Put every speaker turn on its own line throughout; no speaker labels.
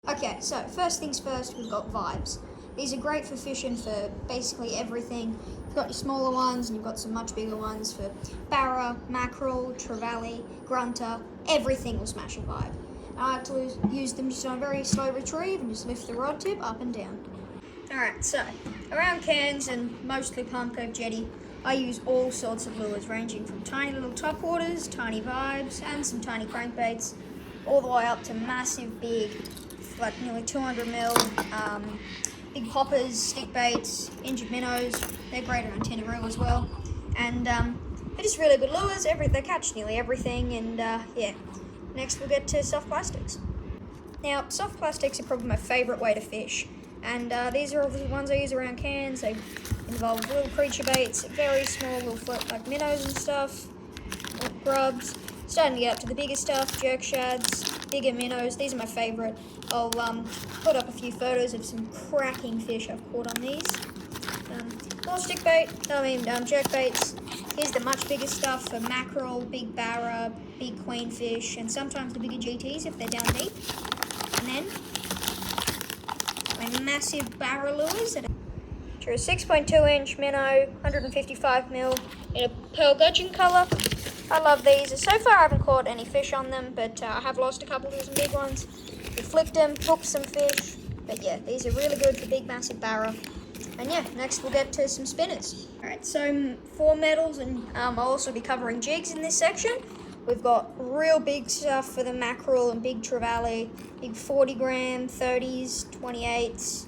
Okay, so first things first, we've got vibes. These are great for fishing for basically everything. You've got your smaller ones and you've got some much bigger ones for barra, mackerel, trevally, grunter, everything will smash a vibe. I like to use them just on a very slow retrieve and just lift the rod tip up and down. Alright, so around Cairns and mostly Palm Cove Jetty, I use all sorts of lures ranging from tiny little topwaters, tiny vibes and some tiny crankbaits, all the way up to massive big, like nearly 200 mil, big poppers, stick baits, injured minnows. They're great around Tinaroo as well. And they're just really good lures. They catch nearly everything. And yeah, next we'll get to soft plastics. Now, soft plastics are probably my favourite way to fish. And these are all the ones I use around Cairns. They involve little creature baits, very small little float like minnows and stuff, grubs. Starting to get up to the bigger stuff, jerk shads, bigger minnows. These are my favourite. I'll put up a few photos of some cracking fish I've caught on these. More jerk baits. Here's the much bigger stuff for mackerel, big barra, big queenfish, and sometimes the bigger GTs if they're down deep. And then my massive barra lures. Through a 6.2 inch minnow, 155 mil in a pearl gudgeon colour. I love these. So far I haven't caught any fish on them, but I have lost a couple of some big ones. We flicked them, hooked some fish. But yeah, these are really good for big, massive barra. And yeah, next we'll get to some spinners. Alright, so for metals, and I'll also be covering jigs in this section. We've got real big stuff for the mackerel and big trevally, big 40 gram, 30s, 28s,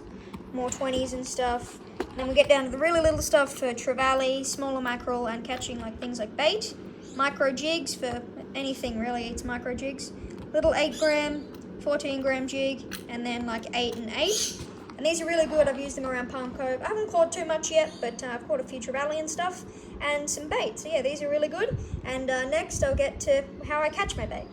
more 20s and stuff. And then we get down to the really little stuff for trevally, smaller mackerel, and catching like things like bait. Micro jigs for anything really, it's micro jigs. Little 8 gram, 14 gram jig, and then like 8 and 8. And these are really good. I've used them around Palm Cove. I haven't caught too much yet, but I've caught a few trevally and stuff, and some bait. So yeah, these are really good. And next I'll get to how I catch my bait.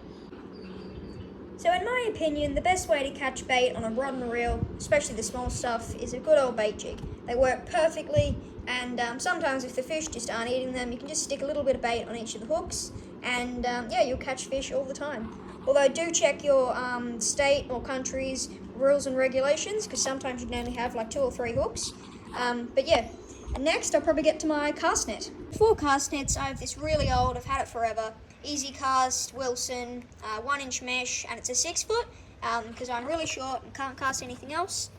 So in my opinion, the best way to catch bait on a rod and reel, especially the small stuff, is a good old bait jig. They work perfectly, and sometimes if the fish just aren't eating them, you can just stick a little bit of bait on each of the hooks, and yeah, you'll catch fish all the time. Although do check your state or country's rules and regulations, because sometimes you can only have like 2 or 3 hooks. But yeah, and next I'll probably get to my cast net. For cast nets, I have this really old, I've had it forever, Easy Cast Wilson 1-inch mesh, and it's a 6 foot because I'm really short and can't cast anything else.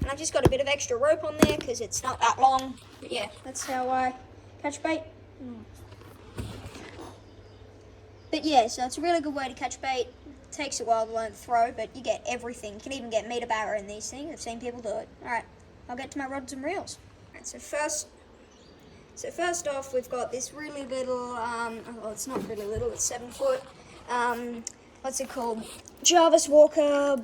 And I've just got a bit of extra rope on there because it's not that long. But yeah, that's how I catch bait. But yeah, so it's a really good way to catch bait. It takes a while to learn to throw, but you get everything. You can even get meter barra in these things. I've seen people do it. Alright, I'll get to my rods and reels. Alright, so first off, we've got this really little, well, it's not really little, it's 7 foot, what's it called? Jarvis Walker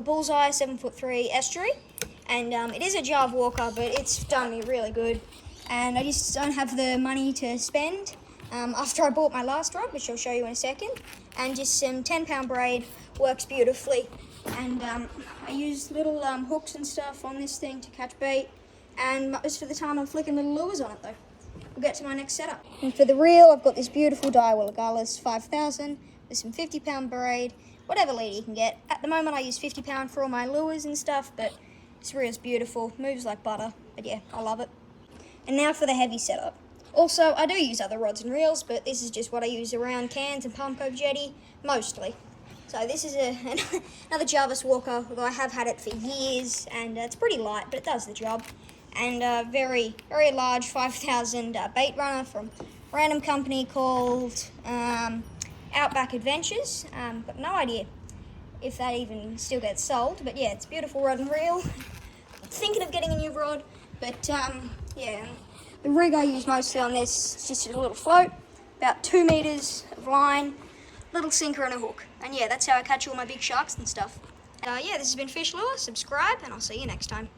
Bullseye, 7'3" Estuary. And it is a Jarv Walker, but it's done me really good. And I just don't have the money to spend after I bought my last rod, which I'll show you in a second. And just some 10-pound braid works beautifully. And I use little hooks and stuff on this thing to catch bait. And most of the time I'm flicking little lures on it though. We'll get to my next setup. And for the reel, I've got this beautiful Diawa 5000 with some 50-pound braid, whatever leader you can get. At the moment I use 50-pound for all my lures and stuff, but this reel's beautiful, moves like butter, but yeah, I love it. And now for the heavy setup. Also, I do use other rods and reels, but this is just what I use around Cairns and Palm Cove Jetty, mostly. So this is another Jarvis Walker, although I have had it for years, and it's pretty light, but it does the job. And a very, very large 5000 bait runner from a random company called Outback Adventures. Got no idea if that even still gets sold, but yeah, it's a beautiful rod and reel. Thinking of getting a new rod, but yeah, the rig I use mostly on this is just a little float, about 2 meters of line, little sinker and a hook. And yeah, that's how I catch all my big sharks and stuff. Yeah, this has been Fysh Lur. Subscribe, and I'll see you next time.